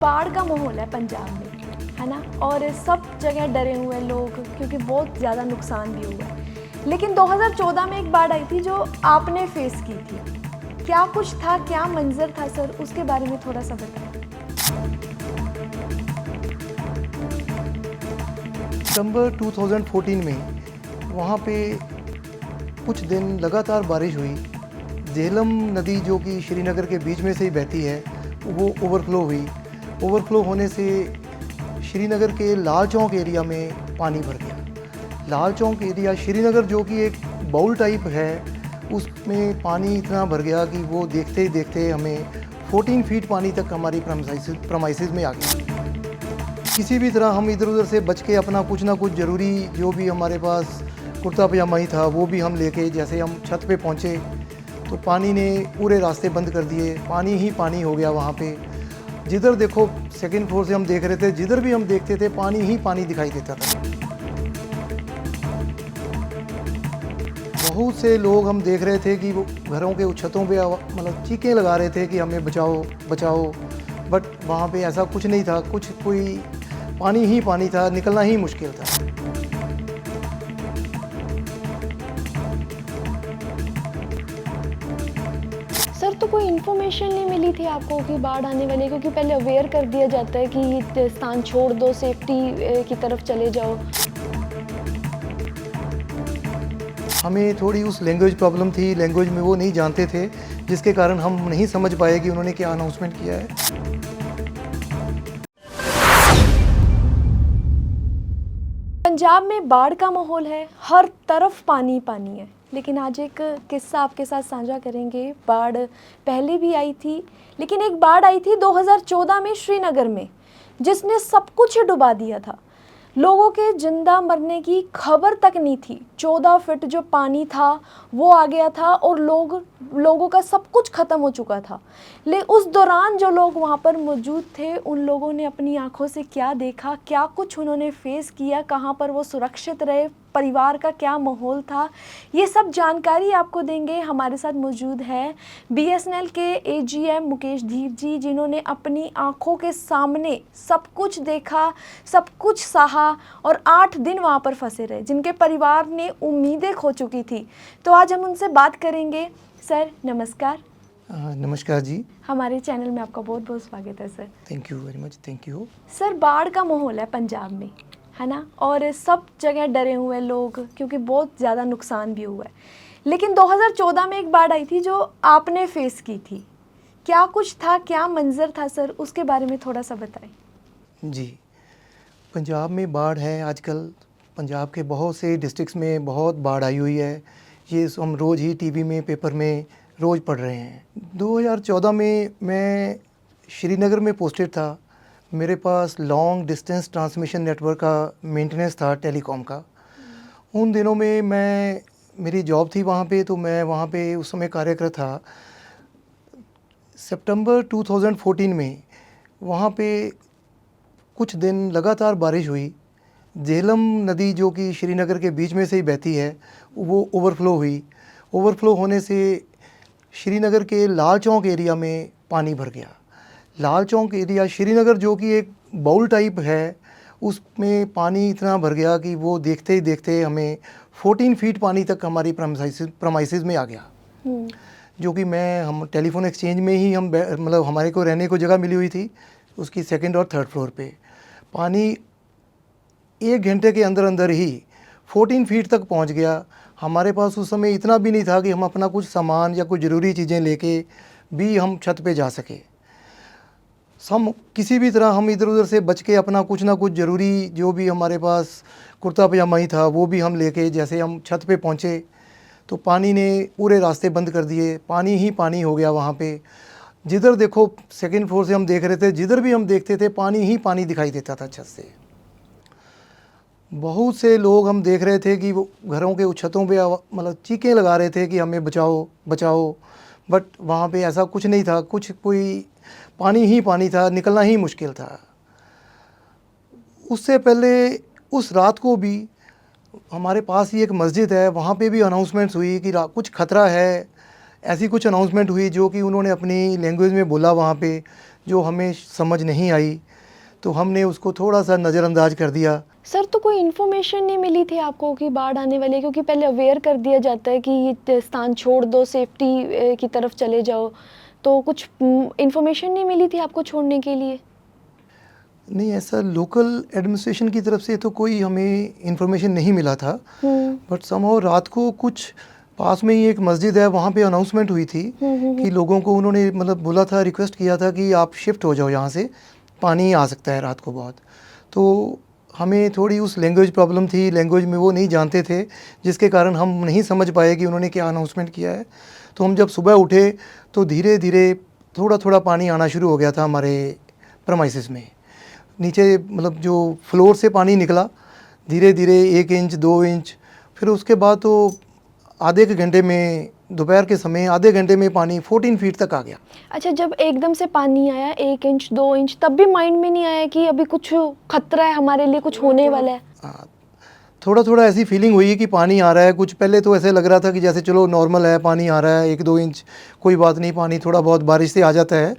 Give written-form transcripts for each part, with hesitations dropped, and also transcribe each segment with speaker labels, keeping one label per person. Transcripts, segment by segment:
Speaker 1: बाढ़ का माहौल है पंजाब में, है ना। और सब जगह डरे हुए हैं लोग क्योंकि बहुत ज़्यादा नुकसान भी हुआ है। लेकिन 2014 में एक बाढ़ आई थी जो आपने फेस की थी। क्या कुछ था, क्या मंजर था सर, उसके बारे में थोड़ा सा बताएं।
Speaker 2: दिसंबर 2014 में वहाँ पे कुछ दिन लगातार बारिश हुई। झेलम नदी जो कि श्रीनगर के बीच में से ही बहती है वो ओवरफ्लो हुई। ओवरफ्लो होने से श्रीनगर के लाल चौक एरिया में पानी भर गया। लाल चौक एरिया श्रीनगर जो कि एक बाउल टाइप है, उसमें पानी इतना भर गया कि वो देखते ही देखते हमें 14 फीट पानी तक हमारी प्रमाइसिस में आ गया। किसी भी तरह हम इधर उधर से बच के अपना कुछ ना कुछ ज़रूरी जो भी हमारे पास कुर्ता पजामा ही था वो भी हम लेके जैसे हम छत पे पहुँचे तो पानी ने पूरे रास्ते बंद कर दिए। पानी ही पानी हो गया वहाँ पे। जिधर देखो, सेकंड फ्लोर से हम देख रहे थे, जिधर भी हम देखते थे पानी ही पानी दिखाई देता था। बहुत से लोग हम देख रहे थे कि वो घरों के छतों पे मतलब चीखें लगा रहे थे कि हमें बचाओ बचाओ, बट वहाँ पे ऐसा कुछ नहीं था। कोई पानी ही पानी था, निकलना ही मुश्किल था।
Speaker 1: सर, तो कोई इन्फॉर्मेशन नहीं मिली थी आपको कि बाढ़ आने वाली है? क्योंकि पहले अवेयर कर दिया जाता है कि स्थान छोड़ दो, सेफ्टी की तरफ चले जाओ।
Speaker 2: हमें थोड़ी उस लैंग्वेज प्रॉब्लम थी, लैंग्वेज में वो नहीं जानते थे, जिसके कारण हम नहीं समझ पाए कि उन्होंने क्या अनाउंसमेंट किया है।
Speaker 1: पंजाब में बाढ़ का माहौल है, हर तरफ पानी पानी है। लेकिन आज एक किस्सा आपके साथ साझा करेंगे। बाढ़ पहले भी आई थी, लेकिन एक बाढ़ आई थी 2014 में श्रीनगर में, जिसने सब कुछ डुबा दिया था। लोगों के जिंदा मरने की खबर तक नहीं थी। 14 फीट जो पानी था वो आ गया था और लोगों का सब कुछ ख़त्म हो चुका था। ले उस दौरान जो लोग वहाँ पर मौजूद थे, उन लोगों ने अपनी आंखों से क्या देखा, क्या कुछ उन्होंने फेस किया, कहाँ पर वो सुरक्षित रहे, परिवार का क्या माहौल था, ये सब जानकारी आपको देंगे। हमारे साथ मौजूद है बीएसएनएल के एजीएम मुकेश धीर जी, जिन्होंने अपनी आंखों के सामने सब कुछ देखा, सब कुछ सहा और 8 दिन वहाँ पर फंसे रहे, जिनके परिवार ने उम्मीदें खो चुकी थी। तो आज हम उनसे बात करेंगे। सर नमस्कार।
Speaker 2: नमस्कार जी।
Speaker 1: हमारे चैनल में आपका बहुत बहुत स्वागत है sir.
Speaker 2: Thank you very much. Thank you.
Speaker 1: Sir, बाढ़ का माहौल है पंजाब में, है ना। और सब जगह डरे हुए हैं लोग क्योंकि बहुत ज़्यादा नुकसान भी हुआ है। लेकिन 2014 में एक बाढ़ आई थी जो आपने फेस की थी। क्या कुछ था, क्या मंजर था सर, उसके बारे में थोड़ा सा बताएं।
Speaker 2: जी, पंजाब में बाढ़ है आजकल। पंजाब के बहुत से डिस्ट्रिक्ट्स में बहुत बाढ़ आई हुई है। ये हम रोज़ ही टीवी में, पेपर में रोज़ पढ़ रहे हैं। 2014 में मैं श्रीनगर में पोस्टेड था। मेरे पास लॉन्ग डिस्टेंस ट्रांसमिशन नेटवर्क का मेंटेनेंस था, टेलीकॉम का। उन दिनों में मेरी जॉब थी वहाँ पे, तो मैं वहाँ पे उस समय कार्यरत था। सितंबर 2014 में वहाँ पे कुछ दिन लगातार बारिश हुई। झेलम नदी जो कि श्रीनगर के बीच में से ही बहती है वो ओवरफ्लो हुई। ओवरफ्लो होने से श्रीनगर के लाल चौक एरिया में पानी भर गया। लाल चौक एरिया श्रीनगर जो कि एक बाउल टाइप है, उसमें पानी इतना भर गया कि वो देखते ही देखते हमें 14 फीट पानी तक हमारी प्रमाइसिस में आ गया। जो कि हम टेलीफोन एक्सचेंज में ही मतलब हमारे को रहने को जगह मिली हुई थी, उसकी सेकंड और थर्ड फ्लोर पे। पानी 1 घंटे के अंदर अंदर ही 14 फीट तक पहुंच गया। हमारे पास उस समय इतना भी नहीं था कि हम अपना कुछ सामान या कुछ ज़रूरी चीज़ें लेके भी हम छत पे जा सके। हम किसी भी तरह हम इधर उधर से बच के अपना कुछ ना कुछ ज़रूरी जो भी हमारे पास कुर्ता पजामा ही था वो भी हम लेके जैसे हम छत पे पहुँचे तो पानी ने पूरे रास्ते बंद कर दिए। पानी ही पानी हो गया वहाँ पे। जिधर देखो, सेकंड फ्लोर से हम देख रहे थे, जिधर भी हम देखते थे पानी ही पानी दिखाई देता था छत से। बहुत से लोग हम देख रहे थे कि वो घरों के छतों पे मतलब चीखें लगा रहे थे कि हमें बचाओ बचाओ, बट वहाँ पे ऐसा कुछ नहीं था। कोई पानी ही पानी था, निकलना ही मुश्किल था। उससे पहले उस रात को भी हमारे पास ही एक मस्जिद है, वहाँ पे भी अनाउंसमेंट्स हुई कि कुछ ख़तरा है। ऐसी कुछ अनाउंसमेंट हुई जो कि उन्होंने अपनी लैंग्वेज में बोला वहाँ पे, जो हमें समझ नहीं आई, तो हमने उसको थोड़ा सा नज़रअंदाज कर दिया।
Speaker 1: सर तो कोई इन्फॉर्मेशन नहीं मिली थी आपको कि बाढ़ आने वाली है? क्योंकि पहले अवेयर कर दिया जाता है कि ये स्थान छोड़ दो, सेफ्टी की तरफ चले जाओ, तो कुछ इन्फॉर्मेशन नहीं मिली थी आपको छोड़ने के लिए?
Speaker 2: नहीं, ऐसा लोकल एडमिनिस्ट्रेशन की तरफ से तो कोई हमें इन्फॉर्मेशन नहीं मिला था, बट समहाउ रात को कुछ पास में ही एक मस्जिद है, वहाँ पे अनाउंसमेंट हुई थी कि लोगों को उन्होंने मतलब बोला था, रिक्वेस्ट किया था कि आप शिफ्ट हो जाओ यहाँ से, पानी आ सकता है रात को बहुत। तो हमें थोड़ी उस लैंग्वेज प्रॉब्लम थी, लैंग्वेज में वो नहीं जानते थे, जिसके कारण हम नहीं समझ पाए कि उन्होंने क्या अनाउंसमेंट किया है। तो हम जब सुबह उठे तो धीरे धीरे थोड़ा थोड़ा पानी आना शुरू हो गया था हमारे प्रमाइसिस में। नीचे मतलब जो फ्लोर से पानी निकला धीरे धीरे 1 इंच 2 इंच, फिर उसके बाद तो आधे के घंटे में, दोपहर के समय आधे घंटे में पानी 14 फीट तक आ गया।
Speaker 1: अच्छा, जब एकदम से पानी आया 1 इंच 2 इंच, तब भी माइंड में नहीं आया कि अभी कुछ खतरा है, हमारे लिए कुछ होने वाला है?
Speaker 2: हाँ, थोड़ा थोड़ा ऐसी फीलिंग हुई कि पानी आ रहा है कुछ। पहले तो ऐसे लग रहा था कि जैसे चलो नॉर्मल है, पानी आ रहा है 1-2 इंच, कोई बात नहीं, पानी थोड़ा बहुत बारिश से आ जाता है।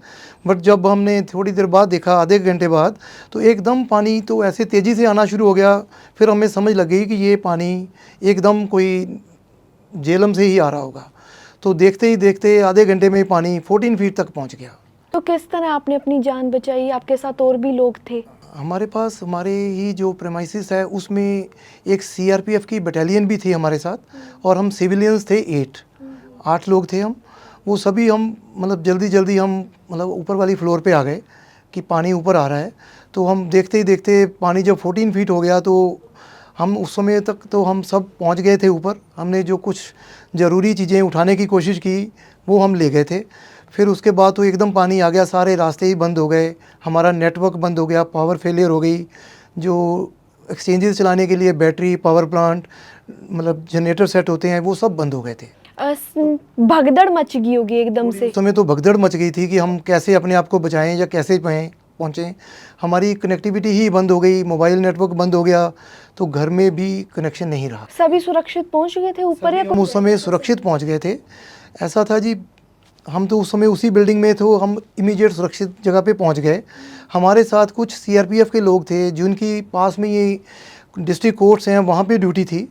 Speaker 2: बट जब हमने थोड़ी देर बाद देखा, आधे घंटे बाद, तो एकदम पानी तो ऐसे तेज़ी से आना शुरू हो गया। फिर हमें समझ लग गई कि ये पानी एकदम कोई झेलम से ही आ रहा होगा। तो देखते ही देखते आधे घंटे में पानी 14 फीट तक पहुंच गया।
Speaker 1: तो किस तरह आपने अपनी जान बचाई? आपके साथ और भी लोग थे?
Speaker 2: हमारे पास, हमारे ही जो प्रेमाइसिस है उसमें एक सीआरपीएफ की बटालियन भी थी हमारे साथ, और हम सिविलियंस थे 8 लोग थे हम। वो सभी हम मतलब जल्दी जल्दी हम मतलब ऊपर वाली फ्लोर पे आ गए कि पानी ऊपर आ रहा है। तो हम देखते ही देखते पानी जब 14 फीट हो गया, तो हम उस समय तक तो हम सब पहुंच गए थे ऊपर। हमने जो कुछ ज़रूरी चीज़ें उठाने की कोशिश की वो हम ले गए थे। फिर उसके बाद तो एकदम पानी आ गया, सारे रास्ते ही बंद हो गए, हमारा नेटवर्क बंद हो गया, पावर फेलियर हो गई। जो एक्सचेंजेस चलाने के लिए बैटरी, पावर प्लांट, मतलब जनरेटर सेट होते हैं, वो सब बंद हो गए थे।
Speaker 1: भगदड़ मच गई होगी एकदम से?
Speaker 2: उस समय तो भगदड़ मच गई थी कि हम कैसे अपने आप को बचाएं या कैसे पहुँचें। हमारी कनेक्टिविटी ही बंद हो गई, मोबाइल नेटवर्क बंद हो गया, तो घर में भी कनेक्शन नहीं रहा।
Speaker 1: सभी सुरक्षित पहुंच गए थे ऊपर? या
Speaker 2: हम उस समय सुरक्षित पहुंच गए थे। ऐसा था जी, हम तो उस समय उसी बिल्डिंग में थे, हम इमीडिएट सुरक्षित जगह पे पहुंच गए। हमारे साथ कुछ सीआरपीएफ के लोग थे जिनकी पास में ये डिस्ट्रिक्ट कोर्ट्स हैं, वहाँ पे ड्यूटी थी।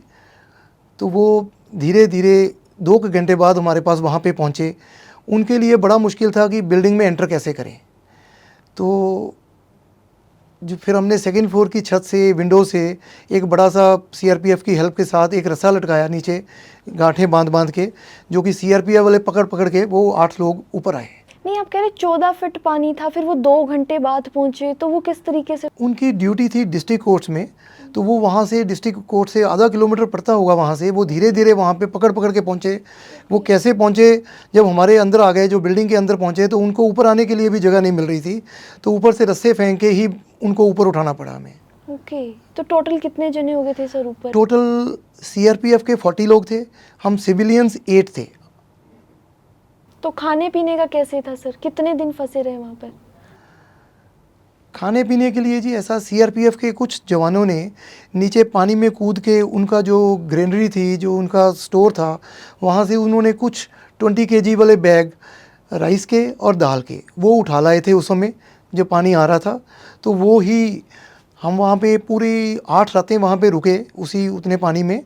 Speaker 2: तो वो धीरे धीरे 2 घंटे बाद हमारे पास वहाँ पे पहुँचे। उनके लिए बड़ा मुश्किल था कि बिल्डिंग में एंटर कैसे करें। तो जो फिर हमने सेकंड फ्लोर की छत से, विंडो से एक बड़ा सा सीआरपीएफ की हेल्प के साथ एक रस्सा लटकाया नीचे, गांठें बांध बांध के, जो कि सीआरपीएफ वाले पकड़ पकड़ के वो 8 लोग ऊपर आए।
Speaker 1: नहीं, आप कह रहे 14 फीट पानी था, फिर वो 2 घंटे बाद पहुंचे, तो वो किस तरीके से?
Speaker 2: उनकी ड्यूटी थी डिस्ट्रिक्ट कोर्ट्स में, तो वो वहाँ से डिस्ट्रिक्ट कोर्ट से आधा किलोमीटर पड़ता होगा, वहाँ से वो धीरे धीरे वहाँ पे पकड़ पकड़ के पहुँचे। वो कैसे पहुँचे, जब हमारे अंदर आ गए, जो बिल्डिंग के अंदर पहुँचे, तो उनको ऊपर आने के लिए भी जगह नहीं मिल रही थी, तो ऊपर से रस्से फेंक के ही उनको ऊपर उठाना पड़ा हमें।
Speaker 1: ओके, तो टोटल कितने जने हो गए थे सर ऊपर?
Speaker 2: टोटल सीआरपीएफ के 40 लोग थे, हम सिविलियंस 8 थे।
Speaker 1: तो खाने पीने का कैसे था सर? कितने दिन फंसे रहे वहाँ पर?
Speaker 2: खाने पीने के लिए जी ऐसा, सीआरपीएफ के कुछ जवानों ने नीचे पानी में कूद के उनका जो ग्रेनरी थी, जो उनका स्टोर था, वहाँ से उन्होंने कुछ 20 केजी वाले बैग राइस के और दाल के वो उठा लाए थे उस समय जब पानी आ रहा था। तो वो ही हम वहाँ पे पूरी 8 रातें वहाँ पे रुके उसी उतने पानी में।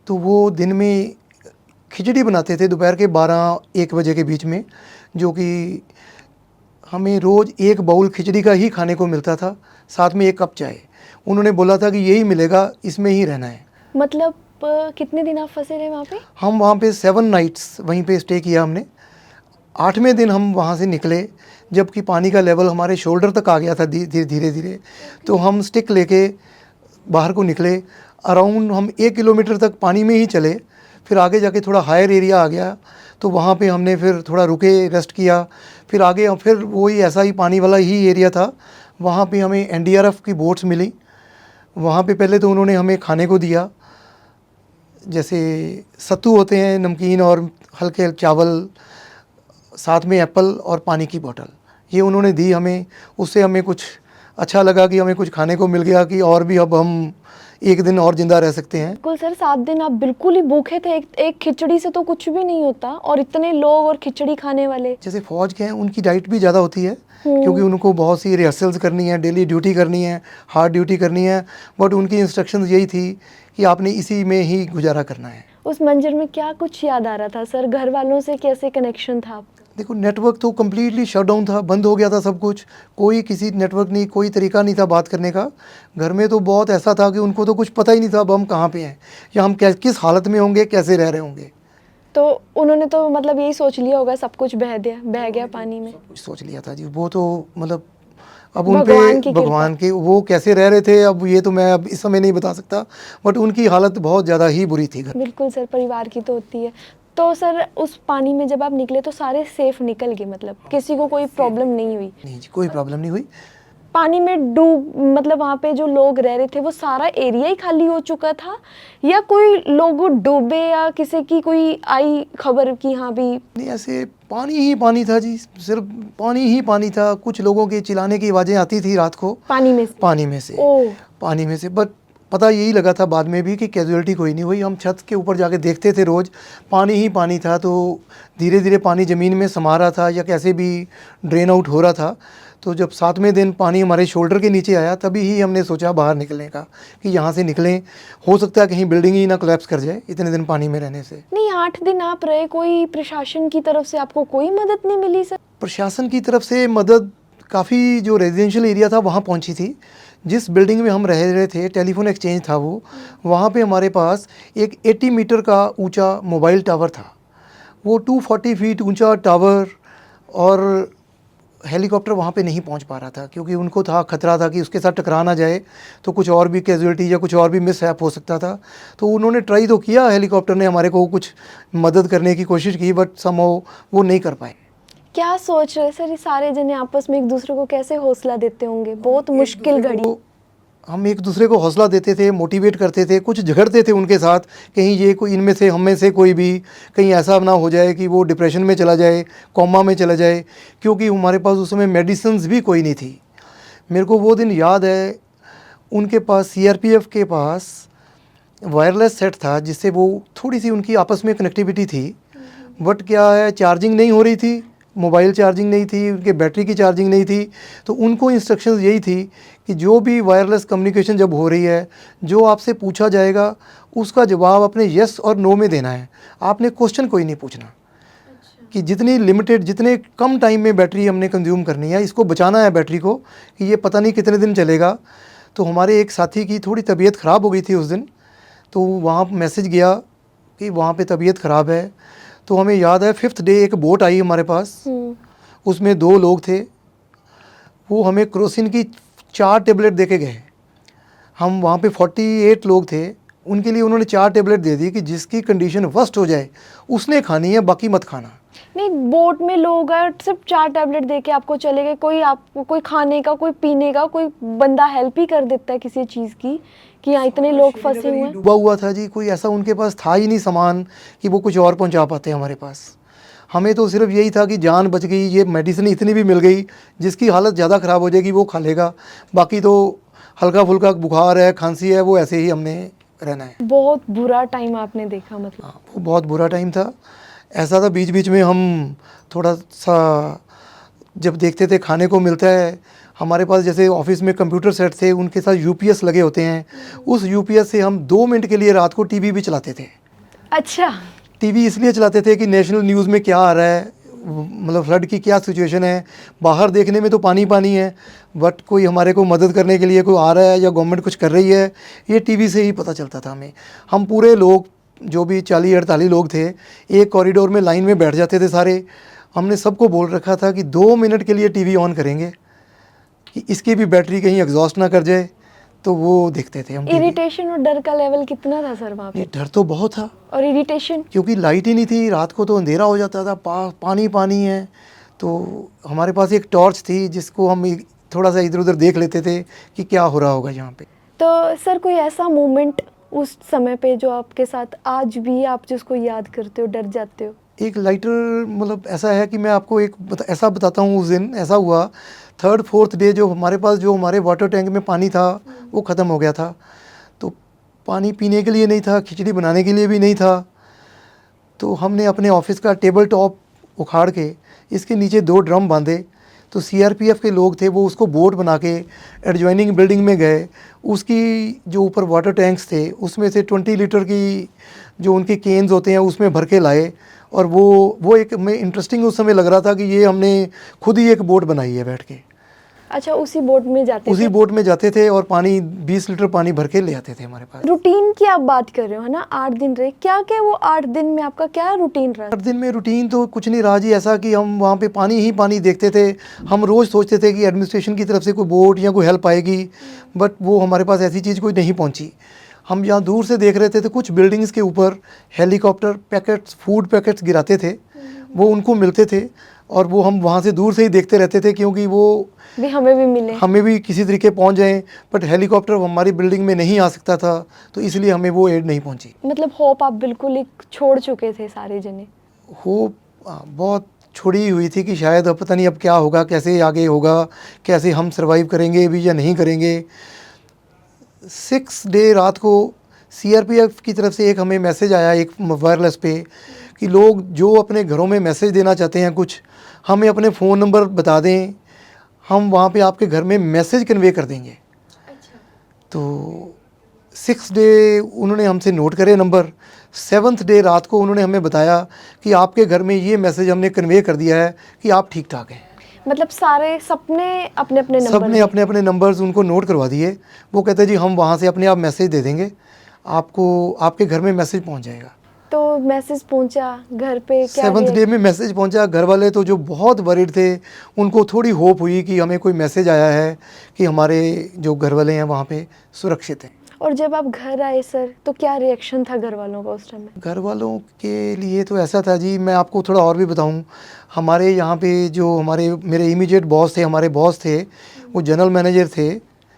Speaker 2: तो वो दिन में खिचड़ी बनाते थे दोपहर के 12-1 बजे के बीच में, जो कि हमें रोज़ 1 बाउल खिचड़ी का ही खाने को मिलता था, साथ में 1 कप चाय। उन्होंने बोला था कि यही मिलेगा, इसमें ही रहना है।
Speaker 1: मतलब कितने दिन आप फंसे रहे वहाँ पे?
Speaker 2: हम वहाँ पे 7 नाइट्स वहीं पे स्टे किया हमने। 8वें दिन हम वहाँ से निकले, जबकि पानी का लेवल हमारे शोल्डर तक आ गया था धीरे धीरे। तो हम स्टिक लेके बाहर को निकले। अराउंड हम 1 किलोमीटर तक पानी में ही चले, फिर आगे जाके थोड़ा हायर एरिया आ गया, तो वहाँ पे हमने फिर थोड़ा रुके, रेस्ट किया। फिर आगे फिर वही ऐसा ही पानी वाला ही एरिया था, वहाँ पे हमें एनडीआरएफ की बोट्स मिली। वहाँ पे पहले तो उन्होंने हमें खाने को दिया, जैसे सत्तू होते हैं, नमकीन और हल्के चावल, साथ में एप्पल और पानी की बोतल, ये उन्होंने दी हमें। उससे हमें कुछ अच्छा लगा कि हमें कुछ खाने को मिल गया कि और भी अब हम एक दिन और ज़िंदा रह सकते हैं।
Speaker 1: बिल्कुल सर, 7 दिन आप बिल्कुल ही भूखे थे। एक खिचड़ी से तो कुछ भी नहीं होता, और इतने लोग और खिचड़ी खाने वाले।
Speaker 2: जैसे फ़ौज के हैं उनकी डाइट भी ज़्यादा होती है, क्योंकि उनको बहुत सी रिहर्सल्स करनी है, डेली ड्यूटी करनी है, हार्ड ड्यूटी करनी है, बट उनकी इंस्ट्रक्शंस यही थी कि आपने इसी में ही गुजारा करना है।
Speaker 1: उस मंजर में क्या कुछ याद आ रहा था सर? घर वालों से कैसे कनेक्शन था आपका?
Speaker 2: देखो, नेटवर्क तो कम्प्लीटली शट डाउन था, बंद हो गया था सब कुछ, कोई किसी नेटवर्क नहीं, कोई तरीका नहीं था बात करने का। घर में तो बहुत ऐसा था कि उनको तो कुछ पता ही नहीं था अब हम कहाँ पे हैं या हम किस हालत में होंगे, कैसे रह रहे होंगे।
Speaker 1: तो उन्होंने तो मतलब यही सोच लिया होगा सब कुछ बह गया पानी में।
Speaker 2: कुछ सोच लिया था जी, वो तो मतलब अब उन
Speaker 1: भगवान की
Speaker 2: पे भगवान के वो कैसे रह रहे थे अब ये तो मैं अब इस समय नहीं बता सकता, बट उनकी हालत बहुत ज़्यादा ही बुरी थी घर।
Speaker 1: बिल्कुल सर, परिवार की तो होती है। तो सर उस पानी में जब आप निकले तो सारे सेफ निकल गए, मतलब किसी को कोई प्रॉब्लम नहीं हुई?
Speaker 2: नहीं जी, कोई प्रॉब्लम नहीं हुई।
Speaker 1: पानी में डूब मतलब वहाँ पे जो लोग रह रहे थे वो सारा एरिया ही खाली हो चुका था, या कोई लोग डूबे या किसी की कोई आई खबर कि हाँ भी?
Speaker 2: नहीं, ऐसे पानी ही पानी था जी, सिर्फ पानी ही पानी था। कुछ लोगों के चिल्लाने की आवाज़ें आती थी रात को
Speaker 1: पानी में से? ओह,
Speaker 2: पानी में से, बट पता यही लगा था बाद में भी कि कैजुअलिटी कोई नहीं हुई। हम छत के ऊपर जाके देखते थे रोज़, पानी ही पानी था, तो धीरे धीरे पानी ज़मीन में समा रहा था या कैसे भी ड्रेन आउट हो रहा था। तो जब 7वें दिन पानी हमारे शोल्डर के नीचे आया तभी ही हमने सोचा बाहर निकलने का, कि यहाँ से निकलें, हो सकता है कहीं बिल्डिंग ही ना कोलैप्स कर जाए इतने दिन पानी में रहने से।
Speaker 1: नहीं 8 दिन आप रहे, कोई प्रशासन की तरफ से आपको कोई मदद नहीं मिली सर?
Speaker 2: प्रशासन की तरफ से मदद काफ़ी, जो रेजिडेंशियल एरिया था वहाँ पहुँची थी। जिस बिल्डिंग में हम रह रहे थे, टेलीफोन एक्सचेंज था वो, वहाँ पे हमारे पास एक 80 मीटर का ऊंचा मोबाइल टावर था। वो 240 फीट ऊंचा टावर, और हेलीकॉप्टर वहाँ पे नहीं पहुँच पा रहा था क्योंकि उनको था खतरा था कि उसके साथ टकरा ना जाए तो कुछ और भी कैजुअलिटी या कुछ और भी मिसहैप हो सकता था। तो उन्होंने ट्राई तो किया, हेलीकॉप्टर ने हमारे को कुछ मदद करने की कोशिश की, बट समहाउ वो नहीं कर पाए।
Speaker 1: क्या सोच रहे सर ये सारे जने आपस में एक दूसरे को कैसे हौसला देते होंगे? बहुत मुश्किल घड़ी।
Speaker 2: हम एक दूसरे को हौसला देते थे, मोटिवेट करते थे, कुछ झगड़ते थे उनके साथ, कहीं ये कोई इनमें से हम में से कोई भी कहीं ऐसा ना हो जाए कि वो डिप्रेशन में चला जाए, कोमा में चला जाए, क्योंकि हमारे पास उस समय मेडिसिन्स भी कोई नहीं थी। मेरे को वो दिन याद है, उनके पास सीआरपीएफ के पास वायरलेस सेट था जिससे वो थोड़ी सी उनकी आपस में कनेक्टिविटी थी, बट क्या है, चार्जिंग नहीं हो रही थी, मोबाइल चार्जिंग नहीं थी, उनके बैटरी की चार्जिंग नहीं थी। तो उनको इंस्ट्रक्शंस यही थी कि जो भी वायरलेस कम्युनिकेशन जब हो रही है, जो आपसे पूछा जाएगा उसका जवाब अपने येस और नो में देना है, आपने क्वेश्चन कोई नहीं पूछना। कि जितनी लिमिटेड, जितने कम टाइम में बैटरी हमने कंज्यूम करनी है, इसको बचाना है बैटरी को, कि ये पता नहीं कितने दिन चलेगा। तो हमारे एक साथी की थोड़ी तबीयत ख़राब हो गई थी उस दिन, तो वहाँ मैसेज गया कि वहाँ पे तबीयत ख़राब है। तो हमें याद है 5th डे एक बोट आई हमारे पास, उसमें 2 लोग थे, वो हमें क्रोसिन की 4 टेबलेट दे के गए। हम वहाँ पे 48 लोग थे, उनके लिए उन्होंने 4 टेबलेट दे दी कि जिसकी कंडीशन वर्स्ट हो जाए उसने खानी है, बाकी मत खाना।
Speaker 1: नहीं, बोट में लोग हैं, सिर्फ 4 टैबलेट दे के आपको चले गए? कोई आपको कोई खाने का, कोई पीने का, कोई बंदा हेल्प ही कर देता है किसी चीज़ की कि यहाँ इतने लोग फंसे हुए हैं?
Speaker 2: डूबा हुआ था जी, कोई ऐसा उनके पास था ही नहीं सामान कि वो कुछ और पहुंचा पाते हमारे पास। हमें तो सिर्फ यही था कि जान बच गई, ये मेडिसिन इतनी भी मिल गई, जिसकी हालत ज़्यादा ख़राब हो जाएगी वो खा लेगा, बाकी तो हल्का फुल्का बुखार है, खांसी है, वो ऐसे ही हमने रहना है।
Speaker 1: बहुत बुरा टाइम आपने देखा मतलब?
Speaker 2: हाँ, वो बहुत बुरा टाइम था। ऐसा था बीच बीच में हम थोड़ा सा जब देखते थे खाने को मिलता है, हमारे पास जैसे ऑफिस में कंप्यूटर सेट थे, उनके साथ यूपीएस लगे होते हैं, उस यूपीएस से हम 2 मिनट के लिए रात को टीवी भी चलाते थे।
Speaker 1: अच्छा,
Speaker 2: टीवी इसलिए चलाते थे कि नेशनल न्यूज़ में क्या आ रहा है, मतलब फ्लड की क्या सिचुएशन है। बाहर देखने में तो पानी पानी है, बट कोई हमारे को मदद करने के लिए कोई आ रहा है या गवर्नमेंट कुछ कर रही है, ये टीवी से ही पता चलता था हमें। हम पूरे लोग जो भी 40-48 लोग थे, एक कॉरिडोर में लाइन में बैठ जाते थे सारे। हमने सबको बोल रखा था कि 2 मिनट के लिए टीवी ऑन करेंगे कि इसकी भी बैटरी कहीं एग्जॉस्ट ना कर जाए, तो वो देखते थे हम टीवी।
Speaker 1: इरिटेशन और डर का लेवल कितना था सर वहाँ पे?
Speaker 2: ये डर तो बहुत था,
Speaker 1: और इरिटेशन?
Speaker 2: क्योंकि लाइट ही नहीं थी, रात को तो अंधेरा हो जाता था, पानी पानी है। तो हमारे पास एक टॉर्च थी जिसको हम थोड़ा सा इधर उधर देख लेते थे कि क्या हो रहा होगा यहाँ पे।
Speaker 1: तो सर कोई ऐसा मोमेंट उस समय पे जो आपके साथ आज भी आप जिसको याद करते हो, डर जाते हो?
Speaker 2: एक लाइटर, मतलब ऐसा है कि मैं आपको ऐसा बताता हूँ। उस दिन ऐसा हुआ थर्ड फोर्थ डे जो हमारे पास जो हमारे वाटर टैंक में पानी था वो ख़त्म हो गया था। तो पानी पीने के लिए नहीं था, खिचड़ी बनाने के लिए भी नहीं था। तो हमने अपने ऑफिस का टेबल टॉप उखाड़ के इसके नीचे 2 ड्रम बांधे। तो सीआरपीएफ के लोग थे, वो उसको बोट बना के एडजॉइनिंग बिल्डिंग में गए। उसकी जो ऊपर वाटर टैंक्स थे उसमें से 20 लीटर की जो उनके केन्स होते हैं उसमें भर के लाए। और वो एक मैं इंटरेस्टिंग उस समय लग रहा था कि ये हमने खुद ही एक बोट बनाई है बैठ के।
Speaker 1: अच्छा, उसी बोट में जाते
Speaker 2: उसी
Speaker 1: थे?
Speaker 2: बोट में जाते थे और पानी 20 लीटर पानी भर के ले आते थे हमारे पास।
Speaker 1: रूटीन की आप बात कर रहे हो, है ना? 8 दिन रहे, क्या क्या वो 8 दिन में आपका क्या रूटीन रहा?
Speaker 2: 8 दिन में रूटीन तो कुछ नहीं रहा जी, ऐसा कि हम वहाँ पे पानी ही पानी देखते थे। हम रोज़ सोचते थे कि एडमिनिस्ट्रेशन की तरफ से कोई बोट या कोई हेल्प आएगी, बट वो हमारे पास ऐसी चीज़ कोई नहीं पहुँची। हम यहाँ दूर से देख रहे थे तो कुछ बिल्डिंग्स के ऊपर हेलीकॉप्टर पैकेट्स, फूड पैकेट्स गिराते थे, वो उनको मिलते थे और वो हम वहाँ से दूर से ही देखते रहते थे, क्योंकि वो
Speaker 1: भी हमें भी मिले,
Speaker 2: हमें भी किसी तरीके पहुँच जाएं। बट हेलीकॉप्टर हमारी बिल्डिंग में नहीं आ सकता था, तो इसलिए हमें वो एड नहीं पहुँची।
Speaker 1: मतलब होप आप बिल्कुल ही छोड़ चुके थे सारे जने?
Speaker 2: होप बहुत छोड़ी हुई थी कि शायद अब पता नहीं अब क्या होगा, कैसे आगे होगा, कैसे हम सरवाइव करेंगे भी या नहीं करेंगे। 6 डे रात को सीआरपीएफ की तरफ से एक हमें मैसेज आया एक वायरलेस पे कि लोग जो अपने घरों में मैसेज देना चाहते हैं कुछ, हमें अपने फ़ोन नंबर बता दें, हम वहाँ पे आपके घर में मैसेज कन्वे कर देंगे।
Speaker 1: अच्छा।
Speaker 2: तो 6 डे उन्होंने हमसे नोट करे नंबर। 7th डे रात को उन्होंने हमें बताया कि आपके घर में ये मैसेज हमने कन्वे कर दिया है कि आप ठीक ठाक हैं।
Speaker 1: मतलब सारे सबने अपने अपने नंबर
Speaker 2: सबने अपने अपने नंबर्स उनको नोट करवा दिए। वो कहते जी हम वहाँ से अपने आप मैसेज दे देंगे आपको, आपके घर में मैसेज पहुँच जाएगा।
Speaker 1: तो मैसेज पहुंचा घर पे? क्या
Speaker 2: 7th डे में मैसेज पहुंचा। घर वाले तो जो बहुत वरीड थे, उनको थोड़ी होप हुई कि हमें कोई मैसेज आया है कि हमारे जो घर वाले हैं वहाँ पे सुरक्षित हैं।
Speaker 1: और जब आप घर आए सर, तो क्या रिएक्शन था घर वालों का उस टाइम में?
Speaker 2: घर वालों के लिए तो ऐसा था जी, मैं आपको थोड़ा और भी बताऊं। हमारे यहाँ पे जो मेरे इमीडिएट बॉस थे, हमारे बॉस थे, वो जनरल मैनेजर थे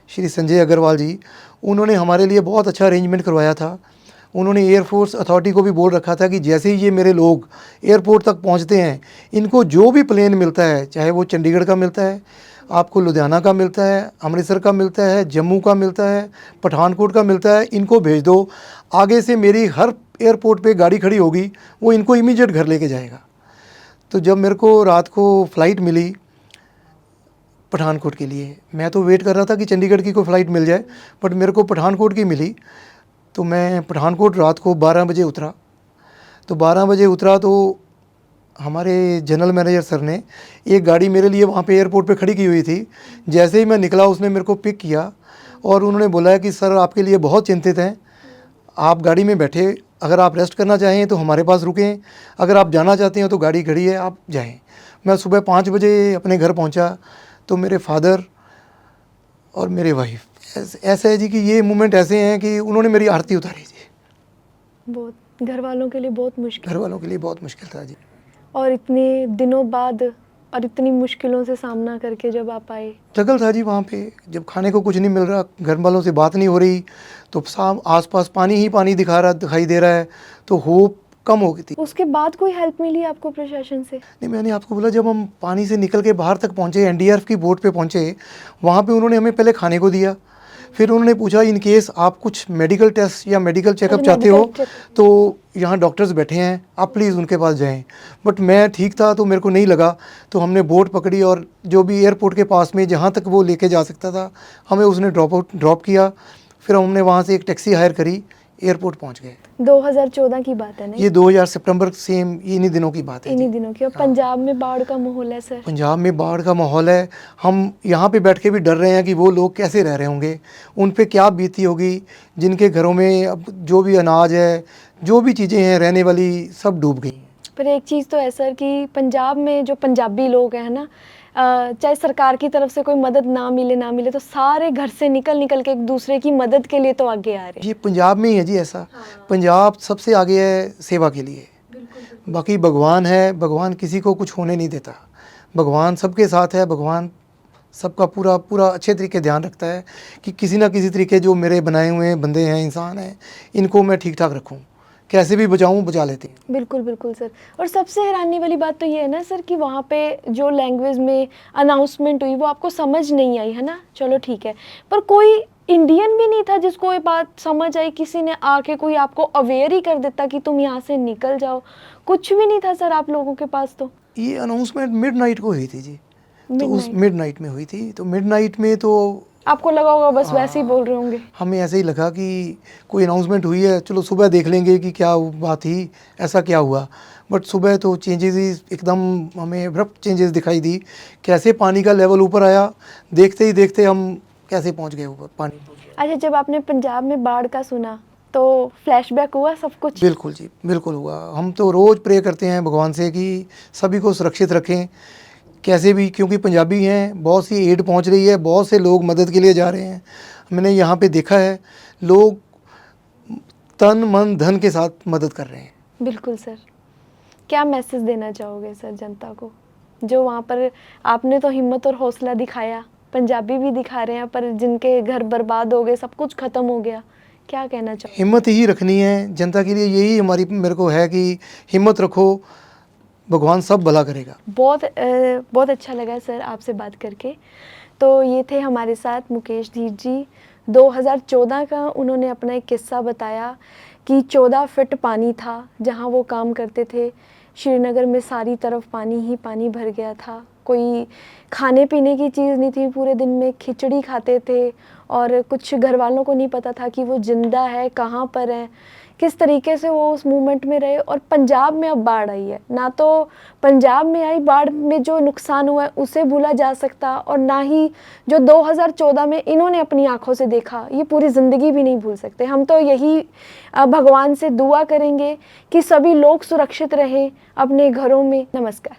Speaker 2: श्री संजय अग्रवाल जी। उन्होंने हमारे लिए बहुत अच्छा अरेंजमेंट करवाया था। उन्होंने एयरफोर्स अथॉरिटी को भी बोल रखा था कि जैसे ही ये मेरे लोग एयरपोर्ट तक पहुँचते हैं, इनको जो भी प्लेन मिलता है, चाहे वो चंडीगढ़ का मिलता है, आपको लुधियाना का मिलता है, अमृतसर का मिलता है, जम्मू का मिलता है, पठानकोट का मिलता है, इनको भेज दो। आगे से मेरी हर एयरपोर्ट पे गाड़ी खड़ी होगी, वो इनको इमीडिएट घर लेके जाएगा। तो जब मेरे को रात को फ़्लाइट मिली पठानकोट के लिए, मैं तो वेट कर रहा था कि चंडीगढ़ की कोई फ़्लाइट मिल जाए, बट मेरे को पठानकोट की मिली। तो मैं पठानकोट रात को 12 बजे उतरा। तो 12 बजे उतरा तो हमारे जनरल मैनेजर सर ने एक गाड़ी मेरे लिए वहाँ पे एयरपोर्ट पे खड़ी की हुई थी। जैसे ही मैं निकला उसने मेरे को पिक किया और उन्होंने बोला है कि सर आपके लिए बहुत चिंतित हैं, आप गाड़ी में बैठे, अगर आप रेस्ट करना चाहें तो हमारे पास रुकें, अगर आप जाना चाहते हैं तो गाड़ी खड़ी है, आप जाएं। मैं सुबह 5 बजे अपने घर पहुँचा तो मेरे फादर और मेरे वाइफ, ऐसा है जी कि ये मोमेंट ऐसे हैं कि उन्होंने मेरी आरती उतारी जी।
Speaker 1: बहुत घर वालों के लिए बहुत मुश्किल,
Speaker 2: घर वालों के लिए बहुत मुश्किल था जी।
Speaker 1: और इतने दिनों बाद और इतनी मुश्किलों से सामना करके जब आप आए?
Speaker 2: स्ट्रगल था जी वहाँ पे। जब खाने को कुछ नहीं मिल रहा, घर वालों से बात नहीं हो रही, तो आसपास पानी ही पानी दिखाई दे रहा है, तो होप कम हो गई थी।
Speaker 1: उसके बाद कोई हेल्प मिली आपको प्रशासन से?
Speaker 2: नहीं, मैंने आपको बोला जब हम पानी से निकल के बाहर तक पहुँचे, एनडीआरएफ की बोट पे पहुँचे, वहाँ पे उन्होंने हमें पहले खाने को दिया। फिर उन्होंने पूछा इन केस आप कुछ मेडिकल टेस्ट या मेडिकल चेकअप चाहते हो तो यहाँ डॉक्टर्स बैठे हैं, आप प्लीज़ उनके पास जाएं। बट मैं ठीक था तो मेरे को नहीं लगा, तो हमने बोट पकड़ी और जो भी एयरपोर्ट के पास में जहाँ तक वो लेके जा सकता था हमें उसने ड्रॉप किया। फिर हमने वहाँ से एक टैक्सी हायर करी, एयरपोर्ट पहुँच गए।
Speaker 1: 2014 की बात है ना?
Speaker 2: ये 2000 सितंबर, सेम इन्हीं दिनों की बात है।
Speaker 1: इन्हीं दिनों की। और पंजाब में बाढ़ का माहौल है सर?
Speaker 2: पंजाब में बाढ़ का माहौल है। हम यहाँ पे बैठ के भी डर रहे हैं कि वो लोग कैसे रह रहे होंगे, उन पे क्या बीती होगी, जिनके घरों में अब जो भी अनाज है, जो भी चीज़ें हैं रहने वाली, सब डूब गई।
Speaker 1: पर एक चीज़ तो है सर कि पंजाब में जो पंजाबी लोग हैं ना, चाहे सरकार की तरफ से कोई मदद ना मिले तो सारे घर से निकल के एक दूसरे की मदद के लिए तो आगे आ रहे हैं।
Speaker 2: ये पंजाब में ही है जी ऐसा।
Speaker 1: हाँ।
Speaker 2: पंजाब सबसे आगे है सेवा के लिए। बाकी भगवान है, भगवान किसी को कुछ होने नहीं देता, भगवान सबके साथ है, भगवान सबका पूरा अच्छे तरीके ध्यान रखता है कि किसी ना किसी तरीके जो मेरे बनाए हुए बंदे हैं, इंसान हैं, इनको मैं ठीक ठाक रखूं, कैसे भी बचाऊं बचा लेते हैं।
Speaker 1: बिल्कुल बिल्कुल सर। और सबसे हैरानी वाली बात तो ये है ना सर कि वहाँ पे जो लैंग्वेज में अनाउंसमेंट हुई वो आपको समझ नहीं आई है ना, चलो ठीक है, पर कोई इंडियन भी नहीं था जिसको ये बात समझ आई, किसी ने आके कोई आपको अवेयर ही कर देता कि तुम यहाँ से निकल जाओ, कुछ भी नहीं था सर आप लोगों के पास तो।
Speaker 2: ये अनाउंसमेंट मिडनाइट को हुई थी जी, तो उस
Speaker 1: Midnight।
Speaker 2: मिडनाइट में हुई थी, तो मिडनाइट में तो
Speaker 1: आपको लगा होगा बस वैसे ही बोल रहे होंगे।
Speaker 2: हमें ऐसे ही लगा कि कोई अनाउंसमेंट हुई है, चलो सुबह देख लेंगे कि क्या बात थी, ऐसा क्या हुआ। बट सुबह तो चेंजेस ही एकदम हमें अब्रप्ट चेंजेस दिखाई दी, कैसे पानी का लेवल ऊपर आया, देखते ही देखते हम कैसे पहुंच गए ऊपर पानी।
Speaker 1: अच्छा, जब आपने पंजाब में बाढ़ का सुना तो फ्लैशबैक हुआ सब कुछ?
Speaker 2: बिल्कुल जी, बिल्कुल हुआ। हम तो रोज़ प्रे करते हैं भगवान से कि सभी को सुरक्षित रखें कैसे भी, क्योंकि पंजाबी हैं, बहुत सी एड पहुंच रही है, बहुत से लोग मदद के लिए जा रहे हैं। मैंने यहाँ पे देखा है लोग तन मन धन के साथ मदद कर रहे हैं।
Speaker 1: बिल्कुल सर। क्या मैसेज देना चाहोगे सर जनता को, जो वहाँ पर आपने तो हिम्मत और हौसला दिखाया, पंजाबी भी दिखा रहे हैं, पर जिनके घर बर्बाद हो गए, सब कुछ ख़त्म हो गया, क्या कहना चाहोगे?
Speaker 2: हिम्मत ही रखनी है जनता के लिए, यही हमारी मेरे को है कि हिम्मत रखो, भगवान सब भला करेगा।
Speaker 1: बहुत अच्छा लगा सर आपसे बात करके। तो ये थे हमारे साथ मुकेश धीर जी। 2014 का उन्होंने अपना एक किस्सा बताया कि 14 फीट पानी था जहाँ वो काम करते थे। श्रीनगर में सारी तरफ पानी ही पानी भर गया था, कोई खाने पीने की चीज़ नहीं थी, पूरे दिन में खिचड़ी खाते थे और कुछ घर वालों को नहीं पता था कि वो जिंदा है, कहाँ पर है, किस तरीके से वो उस मूवमेंट में रहे। और पंजाब में अब बाढ़ आई है, ना तो पंजाब में आई बाढ़ में जो नुकसान हुआ है उसे भूला जा सकता, और ना ही जो 2014 में इन्होंने अपनी आंखों से देखा ये पूरी ज़िंदगी भी नहीं भूल सकते। हम तो यही भगवान से दुआ करेंगे कि सभी लोग सुरक्षित रहें अपने घरों में। नमस्कार।